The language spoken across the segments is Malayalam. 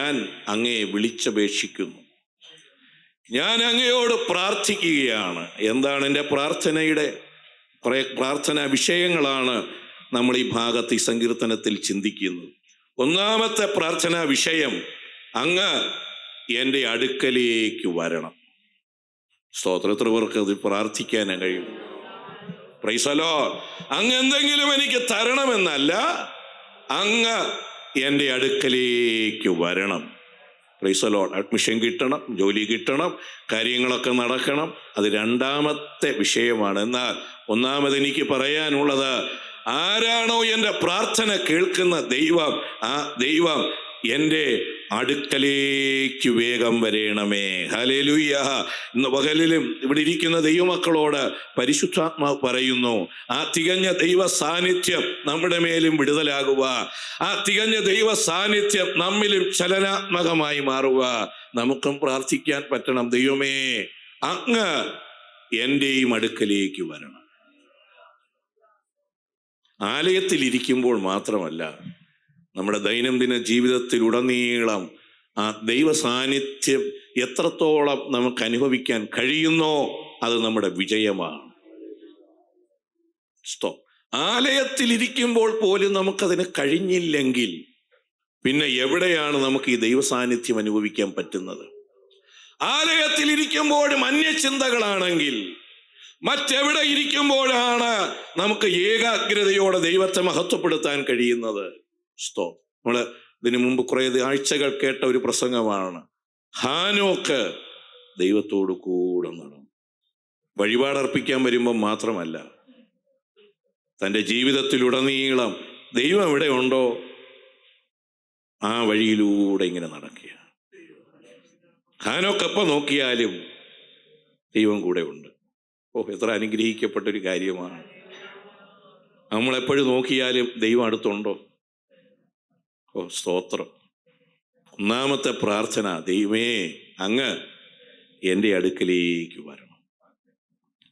ഞാൻ അങ്ങയെ വിളിച്ചപേക്ഷിക്കുന്നു. ഞാൻ അങ്ങയോട് പ്രാർത്ഥിക്കുകയാണ്. എന്താണ് എൻ്റെ പ്രാർത്ഥനയുടെ കുറേ പ്രാർത്ഥനാ വിഷയങ്ങളാണ് നമ്മൾ ഈ ഭാഗത്ത് ഈ സങ്കീർത്തനത്തിൽ ചിന്തിക്കുന്നത്. ഒന്നാമത്തെ പ്രാർത്ഥനാ വിഷയം, അങ്ങ് എൻ്റെ അടുക്കലേക്ക് വരണം. സ്തോത്രത്തിൽ പേർക്ക് അത് പ്രാർത്ഥിക്കാൻ കഴിയും. Praise the Lord. അങ്ങ് എന്തെങ്കിലും എനിക്ക് തരണമെന്നല്ല, അങ്ങ് എൻ്റെ അടുക്കലേക്ക് വരണം. Praise the Lord. അഡ്മിഷൻ കിട്ടണം, ജോലി കിട്ടണം, കാര്യങ്ങളൊക്കെ നടക്കണം, അത് രണ്ടാമത്തെ വിഷയമാണ്. എന്നാൽ ഒന്നാമത് എനിക്ക് പറയാനുള്ളത്, ആരാണോ എൻ്റെ പ്രാർത്ഥന കേൾക്കുന്ന ദൈവം, ആ ദൈവം എൻ്റെ അടുക്കലേക്ക് വേഗം വരേണമേ. ഹല്ലേലൂയ. ഇന്ന് പകലിലും ഇവിടെ ഇരിക്കുന്ന ദൈവമക്കളോട് പരിശുദ്ധാത്മാവ് പറയുന്നു, ആ തികഞ്ഞ ദൈവ സാന്നിധ്യം നമ്മുടെ മേലും വിടുതലാകുക, ആ തികഞ്ഞ ദൈവ സാന്നിധ്യം നമ്മിലും ചലനാത്മകമായി മാറുക. നമുക്കും പ്രാർത്ഥിക്കാൻ പറ്റണം, ദൈവമേ അങ്ങ് എൻ്റെയും അടുക്കലേക്ക് വരണം. ആലയത്തിലിരിക്കുമ്പോൾ മാത്രമല്ല, നമ്മുടെ ദൈനംദിന ജീവിതത്തിലുടനീളം ആ ദൈവ സാന്നിധ്യം എത്രത്തോളം നമുക്ക് അനുഭവിക്കാൻ കഴിയുന്നോ അത് നമ്മുടെ വിജയമാണ്. ആലയത്തിലിരിക്കുമ്പോൾ പോലും നമുക്കതിന് കഴിഞ്ഞില്ലെങ്കിൽ പിന്നെ എവിടെയാണ് നമുക്ക് ഈ ദൈവ സാന്നിധ്യം അനുഭവിക്കാൻ പറ്റുന്നത്? ആലയത്തിലിരിക്കുമ്പോഴും അന്യചിന്തകളാണെങ്കിൽ മറ്റെവിടെ ഇരിക്കുമ്പോഴാണ് നമുക്ക് ഏകാഗ്രതയോടെ ദൈവത്തെ മഹത്വപ്പെടുത്താൻ കഴിയുന്നത്? നമ്മള് ഇതിനു മുമ്പ് കുറെ ആഴ്ചകൾ കേട്ട ഒരു പ്രസംഗമാണ്. ഹാനോക്ക് ദൈവത്തോട് കൂടെ നടന്നു. വഴിപാടർപ്പിക്കാൻ വരുമ്പോൾ മാത്രമല്ല, തൻ്റെ ജീവിതത്തിലുടനീളം ദൈവം എവിടെ ഉണ്ടോ ആ വഴിയിലൂടെ ഇങ്ങനെ നടക്കുക. ഹാനോക്കെപ്പം നോക്കിയാലും ദൈവം കൂടെ ഉണ്ട്. എത്ര അനുഗ്രഹിക്കപ്പെട്ടൊരു കാര്യമാണ്. നമ്മളെപ്പോഴും നോക്കിയാലും ദൈവം അടുത്തുണ്ടോ? സ്തോത്രം. ഒന്നാമത്തെ പ്രാർത്ഥന, ദൈവമേ അങ്ങ് എൻ്റെ അടുക്കലേക്ക് വരണം.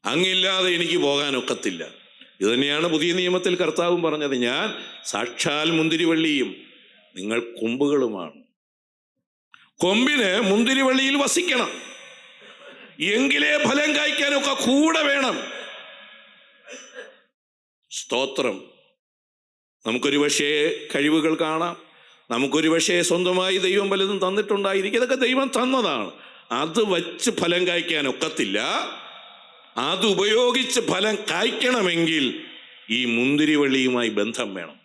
അങ്ങില്ലാതെ എനിക്ക് പോകാനൊക്കത്തില്ല. ഇത് തന്നെയാണ് പുതിയ നിയമത്തിൽ കർത്താവും പറഞ്ഞത്, ഞാൻ സാക്ഷാൽ മുന്തിരിവള്ളിയും നിങ്ങൾ കൊമ്പുകളുമാണ്. കൊമ്പിന് മുന്തിരിവള്ളിയിൽ വസിക്കണം, എങ്കിലേ ഫലം കായ്ക്കാനൊക്കെ കൂടെ വേണം. സ്തോത്രം. നമുക്കൊരു പക്ഷേ കഴിവുകൾ കാണാം, നമുക്കൊരു പക്ഷേ സ്വന്തമായി ദൈവം പലതും തന്നിട്ടുണ്ടായിരിക്കും. ഇതൊക്കെ ദൈവം തന്നതാണ്. അത് വച്ച് ഫലം കായ്ക്കാൻ ഒക്കത്തില്ല. അത് ഉപയോഗിച്ച് ഫലം കായ്ക്കണമെങ്കിൽ ഈ മുന്തിരിവള്ളിയുമായി ബന്ധം വേണം.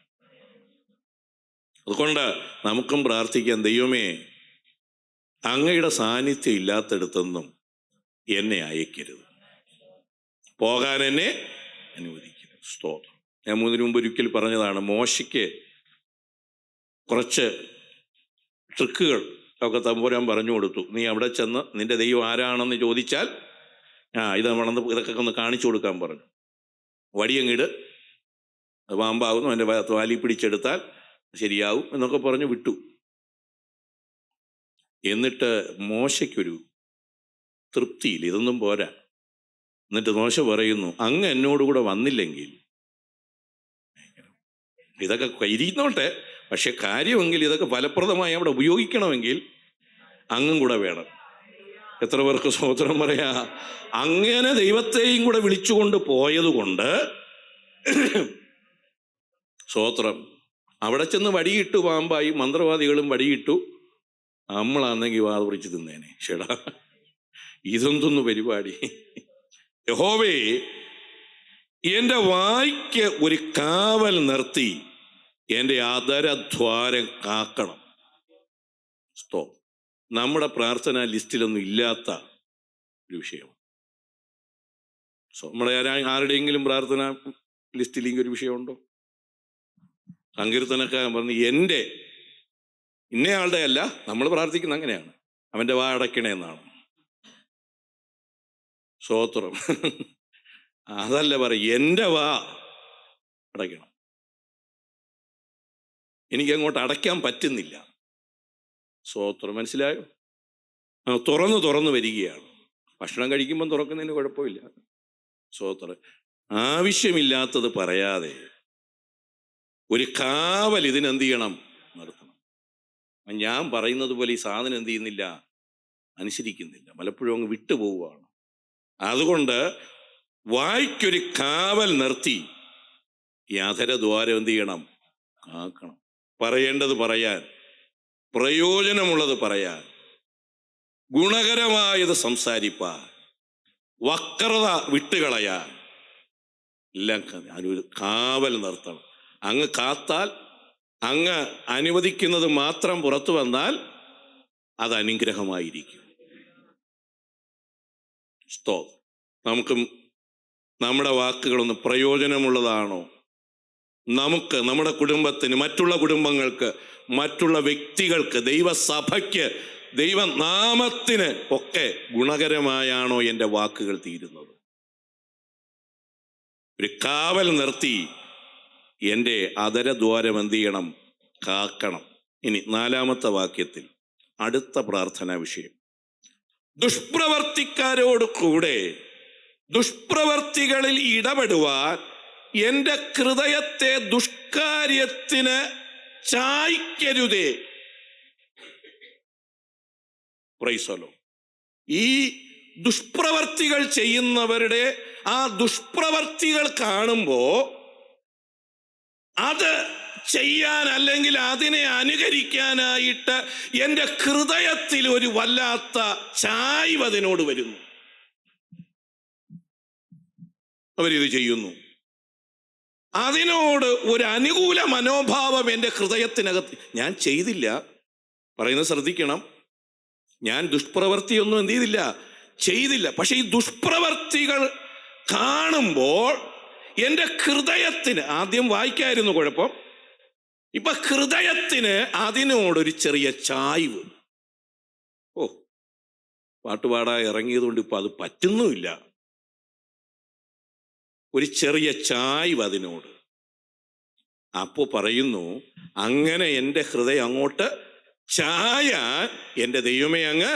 അതുകൊണ്ട് നമുക്കും പ്രാർത്ഥിക്കാം, ദൈവമേ അങ്ങയുടെ സാന്നിധ്യം ഇല്ലാത്തടത്തൊന്നും എന്നെ അയക്കരുത്, പോകാൻ എന്നെ അനുവദിക്കരുത്. സ്തോത്രം. ഞാൻ ഇതിനു മുമ്പ് ഒരിക്കൽ പറഞ്ഞതാണ്, മോശയ്ക്ക് കുറച്ച് ട്രിക്കുകൾ ഒക്കെ തമ്പുരാൻ പറഞ്ഞു കൊടുത്തു. നീ അവിടെ ചെന്ന് നിന്റെ ദൈവം ആരാണെന്ന് ചോദിച്ചാൽ ഇതൊക്കെ ഒന്ന് കാണിച്ചു കൊടുക്കാൻ പറഞ്ഞു. വടിയങ്ങിട്, അത് പാമ്പാകുന്നു, എൻ്റെ വാലി പിടിച്ചെടുത്താൽ ശരിയാവും എന്നൊക്കെ പറഞ്ഞു വിട്ടു. എന്നിട്ട് മോശയ്ക്കൊരു തൃപ്തിയില്ല, ഇതൊന്നും പോരാ. എന്നിട്ട് മോശ പറയുന്നു, അങ്ങ് എന്നോടുകൂടെ വന്നില്ലെങ്കിൽ ഇതൊക്കെ ഇരിക്കുന്നോട്ടെ, പക്ഷെ കാര്യമെങ്കിൽ ഇതൊക്കെ ഫലപ്രദമായി അവിടെ ഉപയോഗിക്കണമെങ്കിൽ അങ്ങും കൂടെ വേണം. എത്ര പേർക്ക് സ്തോത്രം പറയാ? അങ്ങനെ ദൈവത്തെയും കൂടെ വിളിച്ചുകൊണ്ട് പോയത് കൊണ്ട് സ്തോത്രം, അവിടെ ചെന്ന് വടിയിട്ടു പാമ്പായി, മന്ത്രവാദികളും വടിയിട്ടു, നമ്മളാണെങ്കിൽ വാത് പിടിച്ച് തിന്നേനെ. ചേടാ, ഇതൊന്തൊന്നു പരിപാടി. യഹോവേ എൻ്റെ വായ്ക്ക് ഒരു കാവൽ നിർത്തി എൻ്റെ അധരദ്വാരം കാക്കണം. നമ്മുടെ പ്രാർത്ഥനാ ലിസ്റ്റിലൊന്നും ഇല്ലാത്ത ഒരു വിഷയം. നമ്മളെ ആരുടെയെങ്കിലും പ്രാർത്ഥന ലിസ്റ്റിലെങ്കിൽ ഒരു വിഷയമുണ്ടോ? സങ്കീർത്തനക്കാരൻ പറഞ്ഞു, എൻ്റെ ഇന്നയാളുടെ അല്ല, നമ്മൾ പ്രാർത്ഥിക്കുന്ന അങ്ങനെയാണ്, അവൻ്റെ വാ അടയ്ക്കണേ എന്നാണ്. സ്തോത്രം. അതല്ല പറയും, എൻ്റെ വാ അടയ്ക്കണം. എനിക്കങ്ങോട്ട് അടയ്ക്കാൻ പറ്റുന്നില്ല. സ്തോത്രം. മനസ്സിലായോ? തുറന്നു വരികയാണ്. ഭക്ഷണം കഴിക്കുമ്പം തുറക്കുന്നതിന് കുഴപ്പമില്ല. സ്തോത്രം. ആവശ്യമില്ലാത്തത് പറയാതെ ഒരു കാവൽ ഇതിനെന്ത് ചെയ്യണം? നടത്തണം. ഞാൻ പറയുന്നത് പോലെ ഈ സാധനം എന്ത് ചെയ്യുന്നില്ല, അനുസരിക്കുന്നില്ല, പലപ്പോഴും അങ്ങ് വിട്ടുപോവുകയാണ്. അതുകൊണ്ട് വായ്ക്കൊരു കാവൽ നിർത്തി ഈ അധരദ്വാരം എന്ത് ചെയ്യണം, കാക്കണം. പറയേണ്ടത് പറയാൻ, പ്രയോജനമുള്ളത് പറയാൻ, ഗുണകരമായത് സംസാരിപ്പാൻ, വക്രത വിട്ടുകളയാൻ എല്ലാം കാവൽ നിർത്തണം. അങ്ങ് കാത്താൽ, അങ്ങ് അനുവദിക്കുന്നത് മാത്രം പുറത്തു വന്നാൽ അത് അനുഗ്രഹമായിരിക്കും. നമുക്ക് നമ്മുടെ വാക്കുകളൊന്ന് പ്രയോജനമുള്ളതാണോ? നമുക്ക്, നമ്മുടെ കുടുംബത്തിന്, മറ്റുള്ള കുടുംബങ്ങൾക്ക്, മറ്റുള്ള വ്യക്തികൾക്ക്, ദൈവസഭയ്ക്ക്, ദൈവനാമത്തിന് ഒക്കെ ഗുണകരമായാണോ എൻ്റെ വാക്കുകൾ തീരുന്നത്? ഒരു കാവൽ നിർത്തി എൻ്റെ അധരദ്വാരം എന്ത് ചെയ്യണം, കാക്കണം. ഇനി 4-ാമത്തെ വാക്യത്തിൽ അടുത്ത പ്രാർത്ഥനാ വിഷയം, ദുഷ്പ്രവർത്തിക്കാരോട് കൂടെ ദുഷ്പ്രവർത്തികളിൽ ഇടപെടുവാൻ എൻ്റെ ഹൃദയത്തെ ദുഷ്കാര്യത്തിന് ചായ്ക്കരുതേ. പ്രൈസലോ. ഈ ദുഷ്പ്രവർത്തികൾ ചെയ്യുന്നവരുടെ ആ ദുഷ്പ്രവർത്തികൾ കാണുമ്പോൾ അത് ചെയ്യാൻ, അല്ലെങ്കിൽ അതിനെ അനുകരിക്കാനായിട്ട് എൻ്റെ ഹൃദയത്തിൽ ഒരു വല്ലാത്ത ചായ്വ് അതിനോട് വരുന്നു. അവരിത് ചെയ്യുന്നു, അതിനോട് ഒരു അനുകൂല മനോഭാവം എൻ്റെ ഹൃദയത്തിനകത്ത്. ഞാൻ ചെയ്തില്ല, പറയുന്നത് ശ്രദ്ധിക്കണം, ഞാൻ ദുഷ്പ്രവർത്തിയൊന്നും എന്ത് ചെയ്തില്ല. പക്ഷെ ഈ ദുഷ്പ്രവർത്തികൾ കാണുമ്പോൾ എൻ്റെ ഹൃദയത്തിന്, ആദ്യം വായിക്കായിരുന്നു കുഴപ്പം, ഇപ്പൊ ഹൃദയത്തിന് അതിനോടൊരു ചെറിയ ചായ്വ്. പാട്ടുപാടാ ഇറങ്ങിയതുകൊണ്ട് ഇപ്പൊ അത് പറ്റുന്നുമില്ല. ഒരു ചെറിയ ചായ്വ് അതിനോട്. അപ്പോ പറയുന്നു, അങ്ങനെ എൻ്റെ ഹൃദയം അങ്ങോട്ട് ചായാൻ എൻ്റെ ദൈവമേ അങ്ങ്.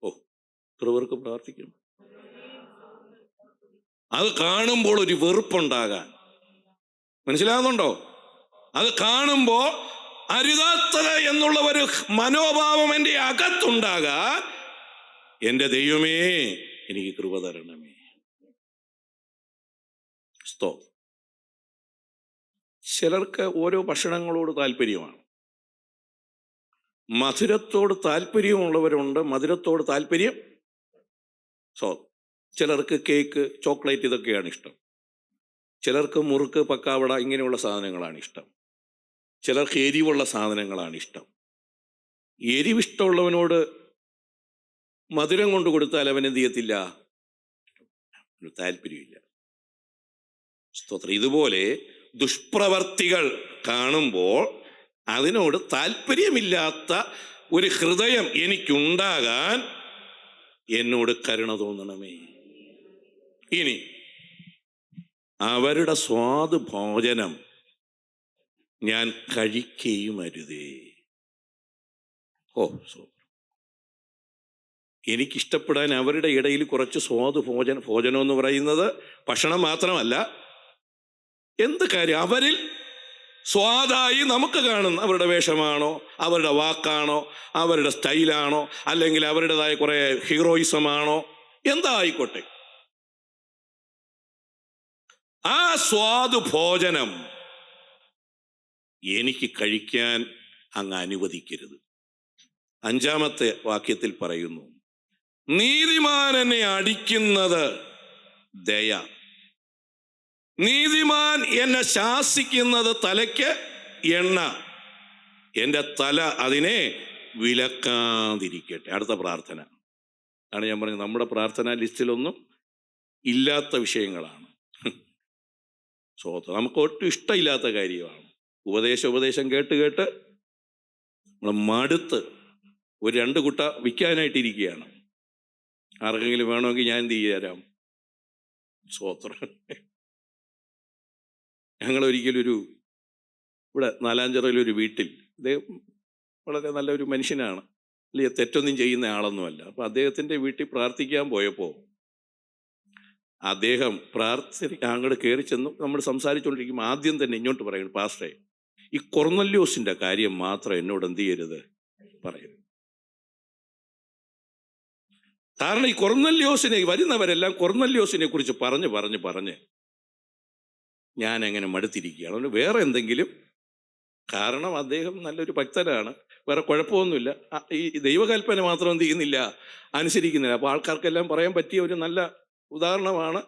ഇത്രവർക്ക് പ്രാർത്ഥിക്കണം. അത് കാണുമ്പോൾ ഒരു വെറുപ്പുണ്ടാകാൻ, മനസ്സിലാകുന്നുണ്ടോ? അത് കാണുമ്പോൾ അരുതാത്തത് എന്നുള്ള ഒരു മനോഭാവം എൻ്റെ അകത്തുണ്ടാകാൻ എൻ്റെ ദൈവമേ എനിക്ക് കൃപ തരണമേ. ചിലർക്ക് ഓരോ ഭക്ഷണങ്ങളോട് താല്പര്യമാണ്. മധുരത്തോട് താല്പര്യമുള്ളവരുണ്ട്, മധുരത്തോട് താല്പര്യം. ചിലർക്ക് കേക്ക്, ചോക്ലേറ്റ് ഇതൊക്കെയാണ് ഇഷ്ടം. ചിലർക്ക് മുറുക്ക്, പക്കാവട ഇങ്ങനെയുള്ള സാധനങ്ങളാണ് ഇഷ്ടം. ചിലർക്ക് എരിവുള്ള സാധനങ്ങളാണ് ഇഷ്ടം. എരിവിഷ്ടമുള്ളവനോട് മധുരം കൊണ്ട് കൊടുത്താൽ അവൻ എന്ത് ചെയ്യത്തില്ല, താല്പര്യമില്ല. സ്തോത്രം. ഇതുപോലെ ദുഷ്പ്രവർത്തികൾ കാണുമ്പോൾ അതിനോട് താല്പര്യമില്ലാത്ത ഒരു ഹൃദയം എനിക്കുണ്ടാകാൻ എന്നോട് കരുണ തോന്നണമേ. ഇനി അവരുടെ സ്വാദ് ഭോജനം ഞാൻ കഴിക്കുകയും അരുതേ. എനിക്കിഷ്ടപ്പെടാൻ അവരുടെ ഇടയിൽ കുറച്ച് സ്വാദ് ഭോജനം എന്ന് പറയുന്നത് ഭക്ഷണം മാത്രമല്ല, എന്ത് കാര്യം അവരിൽ സ്വാദായി നമുക്ക് കാണുന്ന അവരുടെ വേഷമാണോ, അവരുടെ വാക്കാണോ, അവരുടെ സ്റ്റൈലാണോ, അല്ലെങ്കിൽ അവരുടേതായ കുറെ ഹീറോയിസമാണോ, എന്തായിക്കോട്ടെ, ആ സ്വാദ് ഭോജനം എനിക്ക് കഴിക്കാൻ അങ്ങ് അനുവദിക്കരുത്. 5-ാമത്തെ വാക്യത്തിൽ പറയുന്നു, നീതിമാൻ എന്നെ അടിക്കുന്നത് ദയ, നീതിമാൻ എന്നെ ശാസിക്കുന്നത് തലയ്ക്ക് എണ്ണ, എൻ്റെ തല അതിനെ വിലക്കാതിരിക്കട്ടെ. അടുത്ത പ്രാർത്ഥന ആണ് ഞാൻ പറഞ്ഞത്. നമ്മുടെ പ്രാർത്ഥനാ ലിസ്റ്റിലൊന്നും ഇല്ലാത്ത വിഷയങ്ങളാണ്. നമുക്ക് ഒട്ടും ഇഷ്ടമില്ലാത്ത കാര്യമാണ്. ഉപദേശം കേട്ട് നമ്മൾ മടുത്ത് ഒരു 2 കുട്ട വിൽക്കാനായിട്ടിരിക്കുകയാണ്. ആർക്കെങ്കിലും വേണമെങ്കിൽ ഞാൻ എന്ത് ചെയ്യാം. സ്വോത്രം. ഞങ്ങളൊരിക്കലൊരു ഇവിടെ നാലാഞ്ചിറയിലൊരു വീട്ടിൽ, അദ്ദേഹം വളരെ നല്ലൊരു മനുഷ്യനാണ്, അല്ലെങ്കിൽ തെറ്റൊന്നും ചെയ്യുന്ന ആളൊന്നുമല്ല. അപ്പം അദ്ദേഹത്തിൻ്റെ വീട്ടിൽ പ്രാർത്ഥിക്കാൻ പോയപ്പോൾ അദ്ദേഹം അങ്ങോട്ട് കയറി ചെന്നു. നമ്മൾ സംസാരിച്ചുകൊണ്ടിരിക്കുമ്പോൾ ആദ്യം തന്നെ ഇങ്ങോട്ട് പറയുന്നു, പാസ്റ്ററെ ഈ കൊർന്നല്യോസിന്റെ കാര്യം മാത്രം എന്നോട് എന്ത് ചെയ്യരുത് പറയരുത്. കാരണം ഈ കൊർന്നല്യോസിനെ വരുന്നവരെല്ലാം കൊർന്നല്യോസിനെ കുറിച്ച് പറഞ്ഞ് ഞാൻ എങ്ങനെ മടുത്തിരിക്കുകയാണ്. അതുകൊണ്ട് വേറെ എന്തെങ്കിലും കാരണം അദ്ദേഹം നല്ലൊരു ഭക്തനാണ്, വേറെ കുഴപ്പമൊന്നുമില്ല. ഈ ദൈവകൽപ്പന മാത്രം എന്ത് ചെയ്യുന്നില്ല, അനുസരിക്കുന്നില്ല. അപ്പോൾ ആൾക്കാർക്കെല്ലാം പറയാൻ പറ്റിയ ഒരു നല്ല ഉദാഹരണമാണ്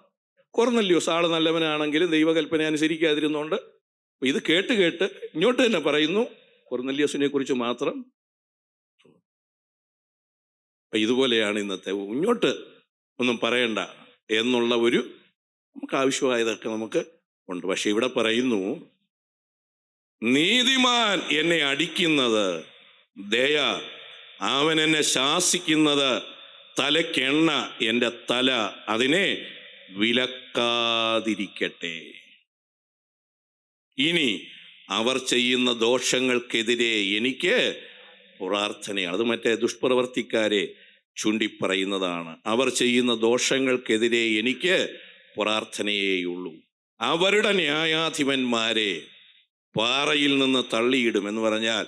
കൊർന്നല്യോസ്. ആള് നല്ലവനാണെങ്കിലും ദൈവകൽപ്പന അനുസരിക്കാതിരുന്നോണ്ട് ഇത് കേട്ട് ഇങ്ങോട്ട് തന്നെ പറയുന്നു കൊർന്നല്യോസിനെ കുറിച്ച് മാത്രം. ഇതുപോലെയാണ് ഇന്നത്തെ ഇങ്ങോട്ട് ഒന്നും പറയണ്ട എന്നുള്ള ഒരു നമുക്ക് ആവശ്യമായതൊക്കെ നമുക്ക് ഉണ്ട്. പക്ഷെ ഇവിടെ പറയുന്നു, നീതിമാൻ എന്നെ അടിക്കുന്നത് ദയ, അവൻ എന്നെ ശാസിക്കുന്നത് തലയ്ക്കെണ്ണ, എൻ്റെ തല അതിനെ വിലക്കാതിരിക്കട്ടെ. ഇനി അവർ ചെയ്യുന്ന ദോഷങ്ങൾക്കെതിരെ എനിക്ക് പ്രാർത്ഥനയാണ്. അത് മറ്റേ ദുഷ്പ്രവർത്തിക്കാരെ ചൂണ്ടിപ്പറയുന്നതാണ്. അവർ ചെയ്യുന്ന ദോഷങ്ങൾക്കെതിരെ എനിക്ക് പ്രാർത്ഥനയേയുള്ളൂ. അവരുടെ ന്യായാധിപന്മാരെ പാറയിൽ നിന്ന് തള്ളിയിടും എന്ന് പറഞ്ഞാൽ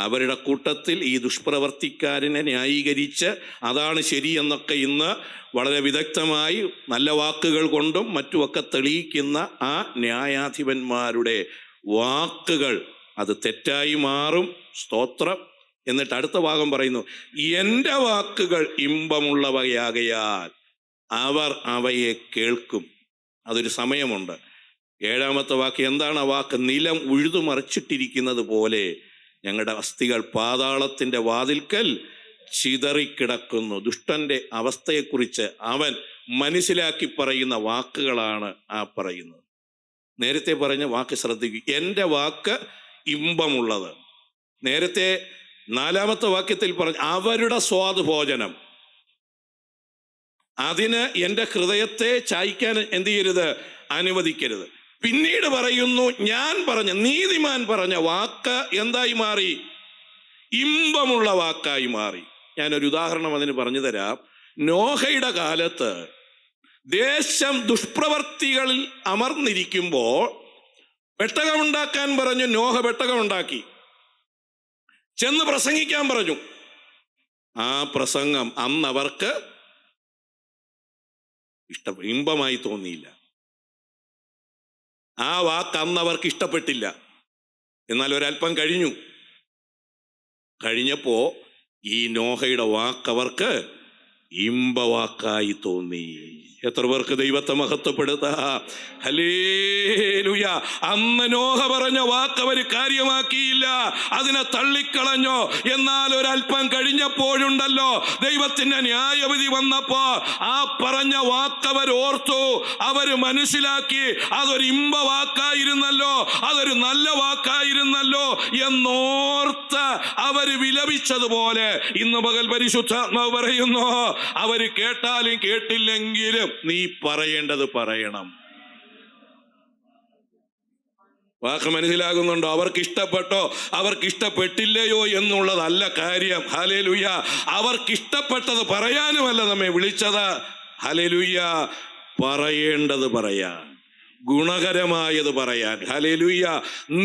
അവരുടെ കൂട്ടത്തിൽ ഈ ദുഷ്പ്രവർത്തിക്കാരനെ ന്യായീകരിച്ച് അതാണ് ശരിയെന്നൊക്കെ ഇന്ന് വളരെ വിദഗ്ധമായി നല്ല വാക്കുകൾ കൊണ്ടും മറ്റുമൊക്കെ തെളിയിക്കുന്ന ആ ന്യായാധിപന്മാരുടെ വാക്കുകൾ അത് തെറ്റായി മാറും. സ്തോത്രം. എന്നിട്ട് അടുത്ത ഭാഗം പറയുന്നു, എൻ്റെ വാക്കുകൾ ഇമ്പമുള്ളവയാകയാൽ അവർ അവയെ കേൾക്കും. അതൊരു സമയമുണ്ട്. 7-ാമത്തെ വാക്ക് എന്താണ്? ആ വാക്ക്, നിലം ഉഴുതുമറിച്ചിട്ടിരിക്കുന്നത് പോലെ ഞങ്ങളുടെ അസ്ഥികൾ പാതാളത്തിൻ്റെ വാതിൽക്കൽ ചിതറിക്കിടക്കുന്നു. ദുഷ്ടന്റെ അവസ്ഥയെക്കുറിച്ച് അവൻ മനസ്സിലാക്കി പറയുന്ന വാക്കുകളാണ് ആ പറയുന്നത്. നേരത്തെ പറഞ്ഞ വാക്ക് ശ്രദ്ധിക്കുക, എൻ്റെ വാക്ക് ഇമ്പമുള്ളത്. നേരത്തെ 4-ാമത്തെ വാക്യത്തിൽ പറഞ്ഞു അവരുടെ സ്വാദുഭോജനം, അതിന് എൻ്റെ ഹൃദയത്തെ ചായ്ക്കാൻ എന്ത് ചെയ്യരുത്, അനുവദിക്കരുത്. പിന്നീട് പറയുന്നു, ഞാൻ പറഞ്ഞ നീതിമാൻ പറഞ്ഞ വാക്ക് എന്തായി മാറി? ഇമ്പമുള്ള വാക്കായി മാറി. ഞാനൊരു ഉദാഹരണം അതിന് പറഞ്ഞു തരാം. നോഹയുടെ കാലത്ത് ദേശം ദുഷ്പ്രവർത്തികളിൽ അമർന്നിരിക്കുമ്പോൾ പെട്ടകമുണ്ടാക്കാൻ പറഞ്ഞു. നോഹ പെട്ടകമുണ്ടാക്കി, ചെന്ന് പ്രസംഗിക്കാൻ പറഞ്ഞു. ആ പ്രസംഗം അന്ന് അവർക്ക് ഇമ്പമായി തോന്നിയില്ല. ആ വാക്ക് അന്ന് അവർക്ക് ഇഷ്ടപ്പെട്ടില്ല. എന്നാൽ ഒരല്പം കഴിഞ്ഞപ്പോ ഈ നോഹയുടെ വാക്ക് അവർക്ക് ഇമ്പവാക്കായി തോന്നി. എത്ര പേർക്ക് ദൈവത്തെ മഹത്വപ്പെടുത്താം. ഹല്ലേലൂയ. അന്ന് നോഹ പറഞ്ഞ വാക്ക് അവർ കാര്യമാക്കിയില്ല, അതിനെ തള്ളിക്കളഞ്ഞു. എന്നാൽ ഒരല്പം കഴിഞ്ഞപ്പോഴുണ്ടല്ലോ, ദൈവത്തിന്റെ ന്യായവിധി വന്നപ്പോ ആ പറഞ്ഞ വാക്ക് അവർ ഓർത്തു, അവർ മനസ്സിലാക്കി അതൊരു ഇമ്പവാക്കായിരുന്നല്ലോ, അതൊരു നല്ല വാക്കായിരുന്നല്ലോ എന്നോർത്ത് അവർ വിലപിച്ചതുപോലെ ഇന്ന് പകൽ പരിശുദ്ധാത്മാവ് പറയുന്നു, അവര് കേട്ടാലും കേട്ടില്ലെങ്കിലും നീ പറയേണ്ടത് പറയണം. വാക്ക് മനസ്സിലാകുന്നുണ്ടോ? അവർക്ക് ഇഷ്ടപ്പെട്ടോ അവർക്ക് ഇഷ്ടപ്പെട്ടില്ലയോ എന്നുള്ളതല്ല കാര്യം. ഹല്ലേലൂയ. അവർക്ക് ഇഷ്ടപ്പെട്ടത് പറയാനുമല്ല നമ്മെ വിളിച്ചത്. ഹല്ലേലൂയ. പറയേണ്ടത് പറയാൻ, ഗുണകരമായത് പറയാൻ, ഹല്ലേലൂയ,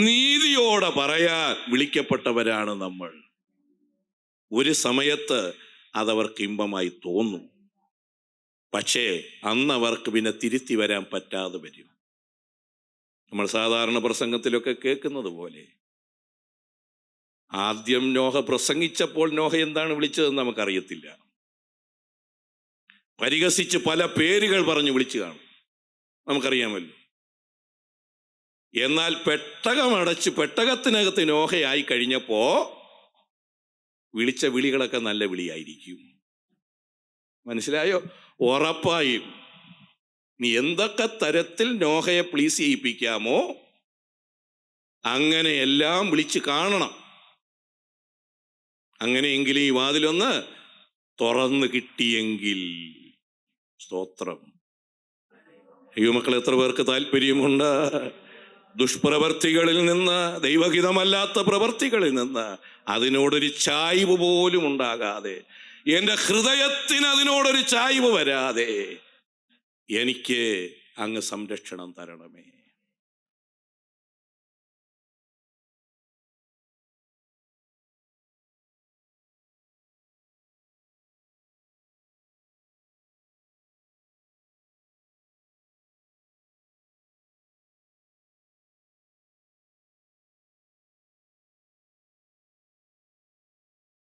നീതിയോടെ പറയാൻ വിളിക്കപ്പെട്ടവരാണ് നമ്മൾ. ഒരു സമയത്ത് അതവർക്ക് ഇമ്പമായി തോന്നും, പക്ഷേ അന്ന് അവർക്ക് പിന്നെ തിരുത്തി വരാൻ പറ്റാതെ വരും. നമ്മൾ സാധാരണ പ്രസംഗത്തിലൊക്കെ കേൾക്കുന്നത് പോലെ, ആദ്യം നോഹ പ്രസംഗിച്ചപ്പോൾ നോഹ എന്താണ് വിളിച്ചതെന്ന് നമുക്കറിയത്തില്ല. പരിഹസിച്ച് പല പേരുകൾ പറഞ്ഞു വിളിച്ചു കാണും, നമുക്കറിയാമല്ലോ. എന്നാൽ പെട്ടകമടച്ച് പെട്ടകത്തിനകത്ത് നോഹയായി കഴിഞ്ഞപ്പോ വിളിച്ച വിളികളൊക്കെ നല്ല വിളിയായിരിക്കും. മനസ്സിലായോ? ഉറപ്പായും നീ എന്തൊക്കെ തരത്തിൽ നോഹയെ പ്ലീസ് ചെയ്യിപ്പിക്കാമോ അങ്ങനെ എല്ലാം വിളിച്ച് കാണണം. അങ്ങനെയെങ്കിലും ഈ വാതിലൊന്ന് തുറന്നു കിട്ടിയെങ്കിൽ. സ്തോത്രം. യുവമക്കൾ, എത്ര പേർക്ക് താല്പര്യമുണ്ട് ദുഷ്പ്രവർത്തികളിൽ നിന്ന്, ദൈവഹിതമല്ലാത്ത പ്രവർത്തികളിൽ നിന്ന് അതിനോടൊരു ചായ്വ് പോലും ഉണ്ടാകാതെ, എൻ്റെ ഹൃദയത്തിന് അതിനോടൊരു ചായ്വ് വരാതെ എനിക്ക് അങ്ങ് സംരക്ഷണം തരണമേ.